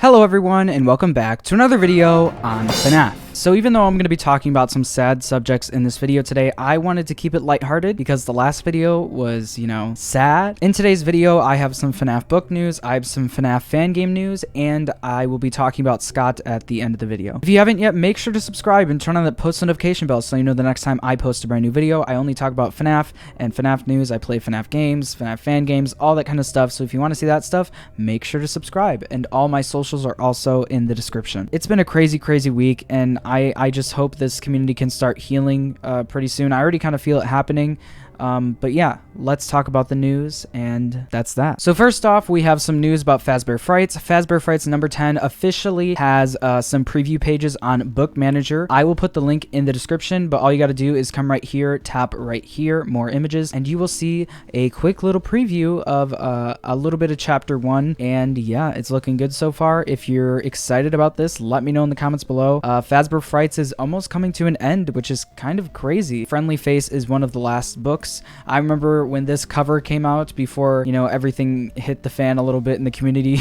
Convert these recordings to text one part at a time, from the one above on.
Hello everyone and welcome back to another video on FNAF. So even though I'm going to be talking about some sad subjects in this video today, I wanted to keep it lighthearted because the last video was, sad. In today's video, I have some FNAF book news, I have some FNAF Fangame news, and I will be talking about Scott at the end of the video. If you haven't yet, make sure to subscribe and turn on that post notification bell so you know the next time I post a brand new video. I only talk about FNAF and FNAF news. I play FNAF games, FNAF Fangames, all that kind of stuff. So if you want to see that stuff, make sure to subscribe. And all my socials are also in the description. It's been a crazy week, and I just hope this community can start healing pretty soon. I already kind of feel it happening. But yeah, let's talk about the news, and that's that. So first off, we have some news about Fazbear Frights. Fazbear Frights number 10 officially has some preview pages on Book Manager. I will put the link in the description, but all you got to do is come right here, tap right here, more images, and you will see a quick little preview of a little bit of chapter 1. And yeah, it's looking good so far. If you're excited about this, let me know in the comments below. Fazbear Frights is almost coming to an end, which is kind of crazy. Friendly Face is one of the last books. I remember when this cover came out before, everything hit the fan a little bit in the community.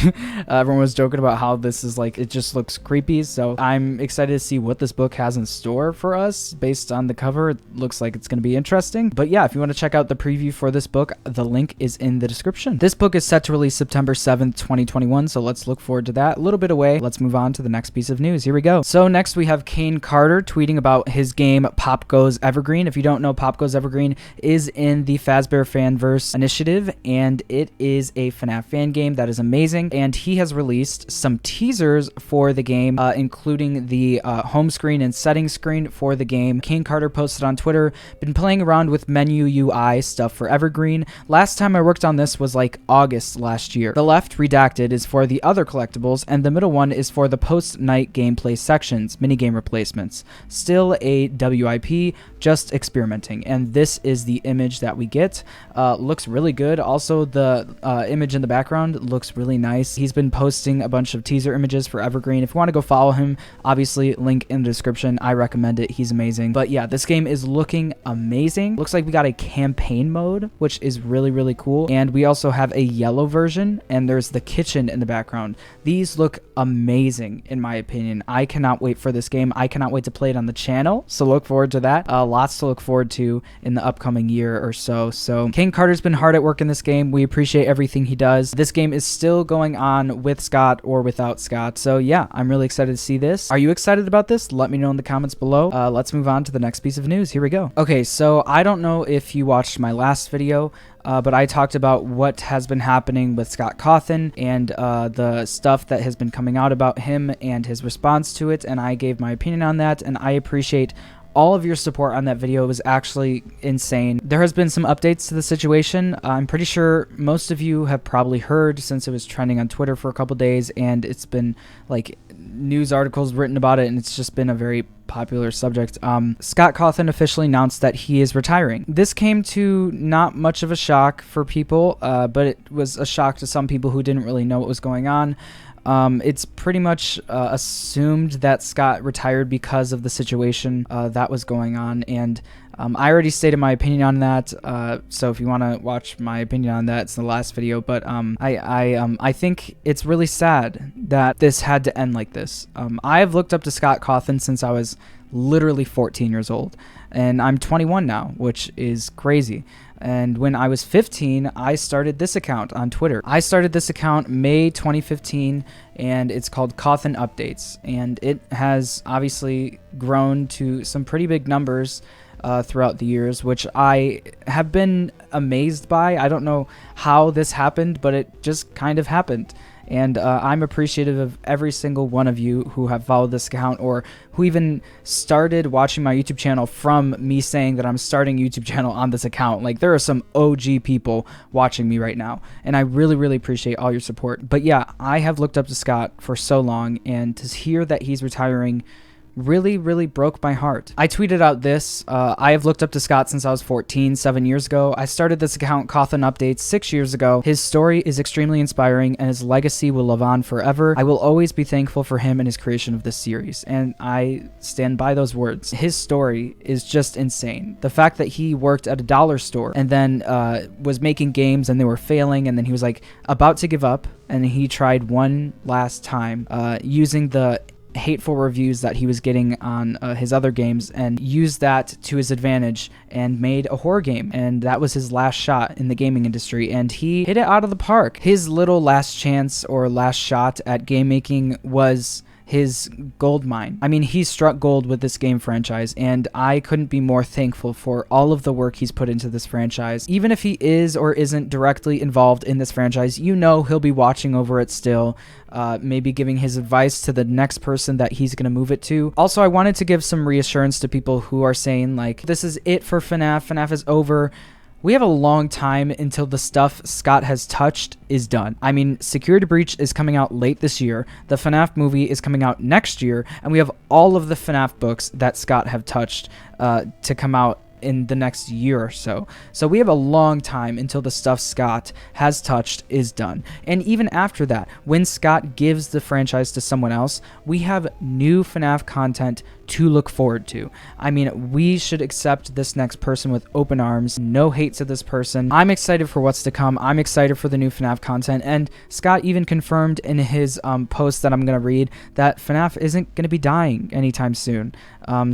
Everyone was joking about how this is like, it just looks creepy. So I'm excited to see what this book has in store for us based on the cover. It looks like it's going to be interesting. But yeah, if you want to check out the preview for this book, the link is in the description. This book is set to release September 7th, 2021. So let's look forward to that. A little bit away. Let's move on to the next piece of news. Here we go. So next we have Kane Carter tweeting about his game Pop Goes Evergreen. If you don't know, Pop Goes Evergreen is in the Fazbear Fanverse initiative, and it is a FNAF fan game that is amazing. And he has released some teasers for the game, including the home screen and settings screen for the game. Kane Carter posted on Twitter, been playing around with menu UI stuff for Evergreen. Last time I worked on this was like August last year. The left redacted is for the other collectibles, and the middle one is for the post-night gameplay sections, minigame replacements. Still a WIP, just experimenting. And this is the image that we get. Looks really good. Also, the image in the background looks really nice. He's been posting a bunch of teaser images for Evergreen. If you want to go follow him, obviously link in the description. I recommend it. He's amazing. But yeah, this game is looking amazing. Looks like we got a campaign mode, which is really cool. And we also have a yellow version, and there's the kitchen in the background. These look amazing in my opinion. I cannot wait for this game. I cannot wait to play it on the channel. So look forward to that. Lots to look forward to in the upcoming year or so. So Kane Carter's been hard at work in this game. We appreciate everything he does. This game is still going on with Scott or without Scott. So yeah, I'm really excited to see this. Are you excited about this? Let me know in the comments below. Let's move on to the next piece of news. Here we go. Okay, so I don't know if you watched my last video, but I talked about what has been happening with Scott Cawthon and the stuff that has been coming out about him and his response to it, and I gave my opinion on that, and I appreciate all of your support on that video. It was actually insane. There has been some updates to the situation. I'm pretty sure most of you have probably heard since it was trending on Twitter for a couple days, and it's been like news articles written about it, and it's just been a very popular subject. Scott Cawthon officially announced that he is retiring. This came to not much of a shock for people, but it was a shock to some people who didn't really know what was going on. It's pretty much assumed that Scott retired because of the situation that was going on, and I already stated my opinion on that, so if you want to watch my opinion on that, it's the last video. But I think it's really sad that this had to end like this. I have looked up to Scott Cawthon since I was literally 14 years old, and I'm 21 now, which is crazy. And when I was 15, I started this account on Twitter. I started this account May 2015, and it's called Cawthon Updates. And it has obviously grown to some pretty big numbers throughout the years, which I have been amazed by. I don't know how this happened, but it just kind of happened. And I'm appreciative of every single one of you who have followed this account or who even started watching my YouTube channel from me saying that I'm starting a YouTube channel on this account. Like, there are some OG people watching me right now, and I really appreciate all your support. But yeah, I have looked up to Scott for so long, and to hear that he's retiring really broke my heart. I tweeted out this. I have looked up to Scott since I was 14, 7 years ago. I started this account, Cawthon Updates, 6 years ago. His story is extremely inspiring, and his legacy will live on forever. I will always be thankful for him and his creation of this series, and I stand by those words. His story is just insane. The fact that he worked at a dollar store and then was making games and they were failing, and then he was like about to give up, and he tried one last time using the hateful reviews that he was getting on his other games, and used that to his advantage and made a horror game, and that was his last shot in the gaming industry, and he hit it out of the park. His little last chance or last shot at game making was his gold mine. I mean, he struck gold with this game franchise, and I couldn't be more thankful for all of the work he's put into this franchise. Even if he is or isn't directly involved in this franchise, you know he'll be watching over it still, maybe giving his advice to the next person that he's going to move it to. Also, I wanted to give some reassurance to people who are saying, like, this is it for FNAF, FNAF is over. We have a long time until the stuff Scott has touched is done. I mean, Security Breach is coming out late this year, the FNAF movie is coming out next year, and we have all of the FNAF books that Scott have touched to come out in the next year or so. So we have a long time until the stuff Scott has touched is done. And even after that, when Scott gives the franchise to someone else, we have new FNAF content to look forward to. I mean, we should accept this next person with open arms. No hate to this person. I'm excited for what's to come. I'm excited for the new FNAF content. And Scott even confirmed in his post that I'm going to read that FNAF isn't going to be dying anytime soon.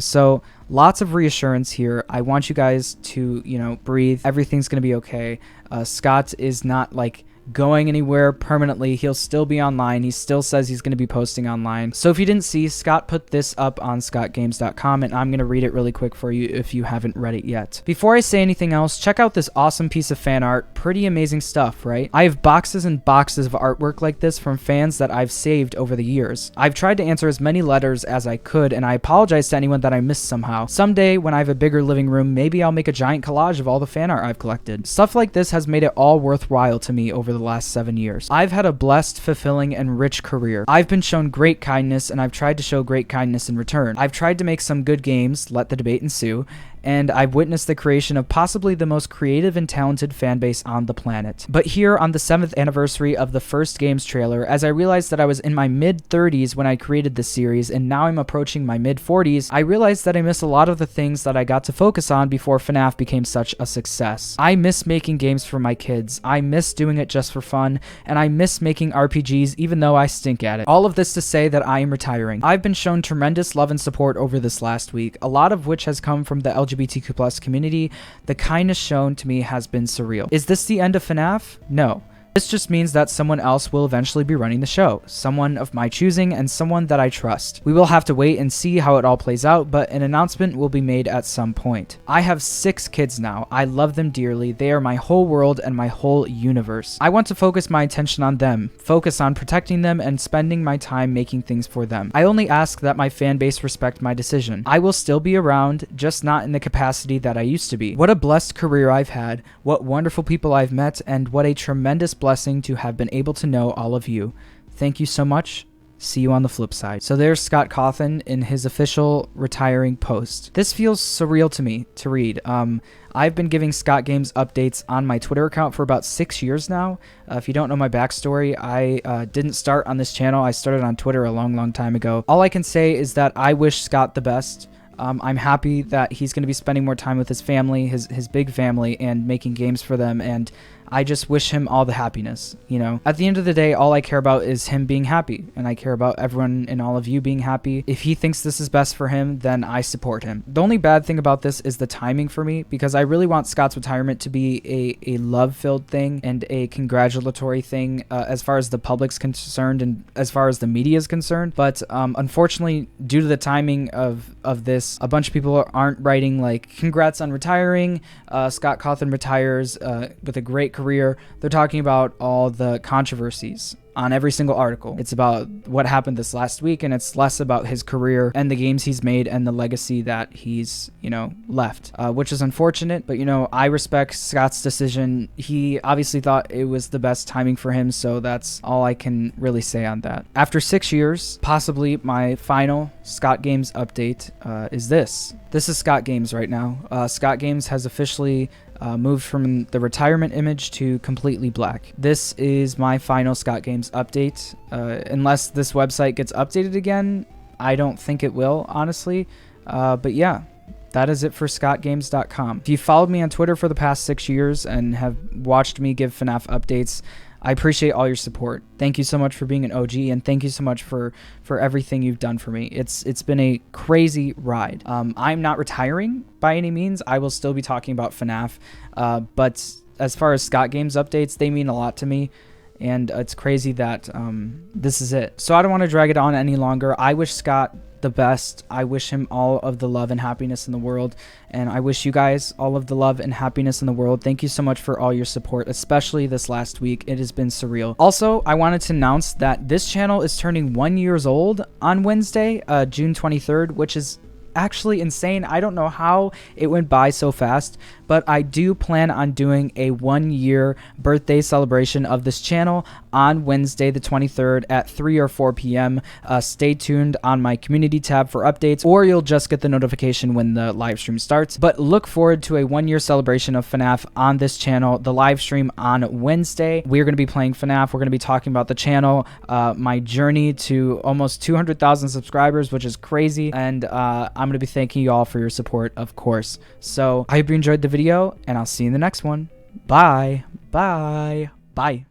So lots of reassurance here. I want you guys to, you know, breathe. Everything's going to be okay. Scott is not like going anywhere permanently. He'll still be online. He still says he's going to be posting online. So if you didn't see, Scott put this up on ScottGames.com, and I'm going to read it really quick for you if you haven't read it yet. Before I say anything else, check out this awesome piece of fan art. Pretty amazing stuff, right? I have boxes and boxes of artwork like this from fans that I've saved over the years. I've tried to answer as many letters as I could, and I apologize to anyone that I missed somehow. Someday, when I have a bigger living room, maybe I'll make a giant collage of all the fan art I've collected. Stuff like this has made it all worthwhile to me over the last 7 years. I've had a blessed, fulfilling, and rich career. I've been shown great kindness, and I've tried to show great kindness in return. I've tried to make some good games, let the debate ensue, and I've witnessed the creation of possibly the most creative and talented fanbase on the planet. But here on the 7th anniversary of the first game's trailer, as I realized that I was in my mid-30s when I created this series, and now I'm approaching my mid-40s, I realized that I miss a lot of the things that I got to focus on before FNAF became such a success. I miss making games for my kids, I miss doing it just for fun, and I miss making RPGs even though I stink at it. All of this to say that I am retiring. I've been shown tremendous love and support over this last week, a lot of which has come from the LGBTQ+ community. The kindness shown to me has been surreal. Is this the end of FNAF? No. This just means that someone else will eventually be running the show, someone of my choosing and someone that I trust. We will have to wait and see how it all plays out, but an announcement will be made at some point. I have 6 kids now. I love them dearly. They are my whole world and my whole universe. I want to focus my attention on them, focus on protecting them and spending my time making things for them. I only ask that my fan base respect my decision. I will still be around, just not in the capacity that I used to be. What a blessed career I've had, what wonderful people I've met, and what a tremendous blessing to have been able to know all of you. Thank you so much. See you on the flip side. So there's Scott Cawthon in his official retiring post. This feels surreal to me to read. I've been giving ScottGames updates on my Twitter account for about 6 years now. If you don't know my backstory, I didn't start on this channel. I started on Twitter a long time ago. All I can say is that I wish Scott the best. I'm happy that he's going to be spending more time with his family, his big family, and making games for them, and I just wish him all the happiness, you know? At the end of the day, all I care about is him being happy, and I care about everyone and all of you being happy. If he thinks this is best for him, then I support him. The only bad thing about this is the timing for me, because I really want Scott's retirement to be a love-filled thing and a congratulatory thing as far as the public's concerned and as far as the media is concerned. But unfortunately, due to the timing of this, a bunch of people aren't writing like, congrats on retiring, Scott Cawthon retires with a great career. They're talking about all the controversies on every single article. It's about what happened this last week, and it's less about his career and the games he's made and the legacy that he's, left, which is unfortunate. But, I respect Scott's decision. He obviously thought it was the best timing for him, so that's all I can really say on that. After 6 years, possibly my final ScottGames update is this. This is ScottGames right now. ScottGames has officially moved from the retirement image to completely black. This is my final ScottGames update. Unless this website gets updated again, I don't think it will, honestly. But yeah, that is it for ScottGames.com. If you followed me on Twitter for the past 6 years and have watched me give FNAF updates, I appreciate all your support. Thank you so much for being an OG, and thank you so much for everything you've done for me. It's been a crazy ride. I'm not retiring by any means. I will still be talking about FNAF, but as far as ScottGames updates, they mean a lot to me, and it's crazy that this is it. So I don't want to drag it on any longer. I wish Scott the best. I wish him all of the love and happiness in the world, and I wish you guys all of the love and happiness in the world. Thank you so much for all your support, especially this last week. It has been surreal. Also, I wanted to announce that this channel is turning 1 year old on Wednesday, June 23rd, which is actually insane. I don't know how it went by so fast, but I do plan on doing a 1 year birthday celebration of this channel on Wednesday the 23rd at 3 or 4 p.m. Stay tuned on my community tab for updates, or you'll just get the notification when the live stream starts. But look forward to a 1 year celebration of FNAF on this channel, the live stream on Wednesday. We're going to be playing FNAF. We're going to be talking about the channel, my journey to almost 200,000 subscribers, which is crazy, and I'm going to be thanking you all for your support, of course. So I hope you enjoyed the video, and I'll see you in the next one. Bye. Bye. Bye.